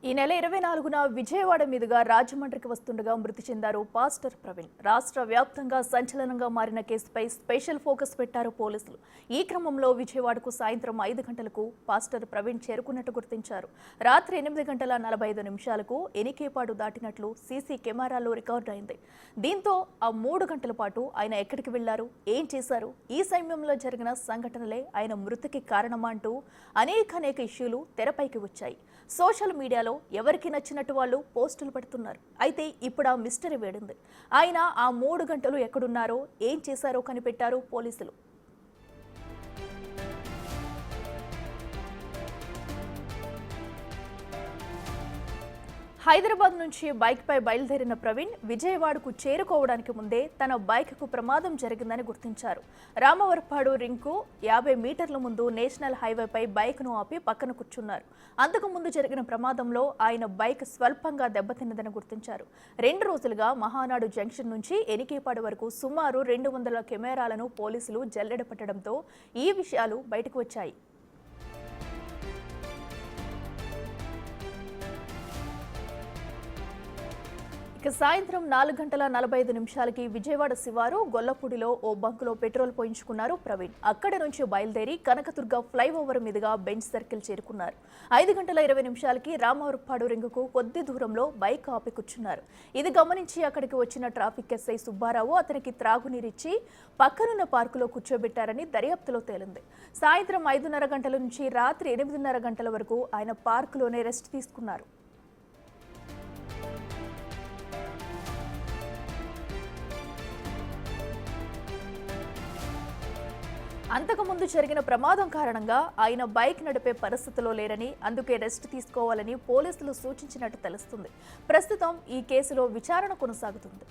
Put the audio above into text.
ఈ నెల 24న విజయవాడ మీదుగా రాజమండ్రికి వస్తుండగా మృతి చెందారు పాస్టర్ ప్రవీణ్. రాష్ట్ర వ్యాప్తంగా సంచలనంగా మారిన కేసుపై స్పెషల్ ఫోకస్ పెట్టారు పోలీసులు. ఈ క్రమంలో విజయవాడకు సాయంత్రం 5 గంటలకు పాస్టర్ ప్రవీణ్ చేరుకున్నట్టు గుర్తించారు. రాత్రి 8:45 ఎనికేపాడు దాటినట్లు సీసీ కెమెరాల్లో రికార్డు అయింది. దీంతో ఆ 3 గంటల పాటు ఆయన ఎక్కడికి వెళ్లారు, ఏం చేశారు, ఈ సమయంలో జరిగిన సంఘటనలే ఆయన మృతికి కారణమా అంటూ అనేక ఇష్యూలు తెరపైకి వచ్చాయి. సోషల్ మీడియాలో ఎవరికి నచ్చినట్టు వాళ్ళు పోస్టులు పెడుతున్నారు. అయితే ఇప్పుడు ఆ మిస్టరీ వేడింది. ఆయన ఆ 3 గంటలు ఎక్కడున్నారో, ఏం చేశారో కనిపెట్టారు పోలీసులు. హైదరాబాద్ నుంచి బైక్పై బయలుదేరిన ప్రవీణ్ విజయవాడకు చేరుకోవడానికి ముందే తన బైక్కు ప్రమాదం జరిగిందని గుర్తించారు. రామవరపాడు రింగ్కు 50 మీటర్ల ముందు నేషనల్ హైవేపై బైక్ను ఆపి పక్కన కూర్చున్నారు. అంతకుముందు జరిగిన ప్రమాదంలో ఆయన బైక్ స్వల్పంగా దెబ్బతిన్నదని గుర్తించారు. 2 రోజులుగా మహానాడు జంక్షన్ నుంచి ఎనికేపాడు వరకు సుమారు 200 కెమెరాలను పోలీసులు జల్లెడ పట్టడంతో ఈ విషయాలు బయటకు వచ్చాయి. సాయంత్రం 4:45 విజయవాడ శివారు గొల్లపూడిలో ఓ బంకులో పెట్రోల్ పోయించుకున్నారు ప్రవీణ్. అక్కడి నుంచి బయలుదేరి కనకదుర్గ ఫ్లైఓవర్ మీదుగా బెంచ్ సర్కిల్ చేరుకున్నారు. 5:20 రామవరపాడు రింగుకు కొద్ది దూరంలో బైక్ ఆపి కూర్చున్నారు. ఇది గమనించి అక్కడికి వచ్చిన ట్రాఫిక్ ఎస్ఐ సుబ్బారావు అతనికి త్రాగునీరిచ్చి పక్కనున్న పార్కులో కూర్చోబెట్టారని దర్యాప్తులో తేలింది. సాయంత్రం 5:30 గంటల నుంచి రాత్రి 8:30 గంటల వరకు ఆయన పార్కులోనే రెస్ట్ తీసుకున్నారు. అంతకుముందు జరిగిన ప్రమాదం కారణంగా ఆయన బైక్ నడిపే పరిస్థితిలో లేరని, అందుకే రెస్ట్ తీసుకోవాలని పోలీసులు సూచించినట్టు తెలుస్తుంది. ప్రస్తుతం ఈ కేసులో విచారణ కొనసాగుతుంది.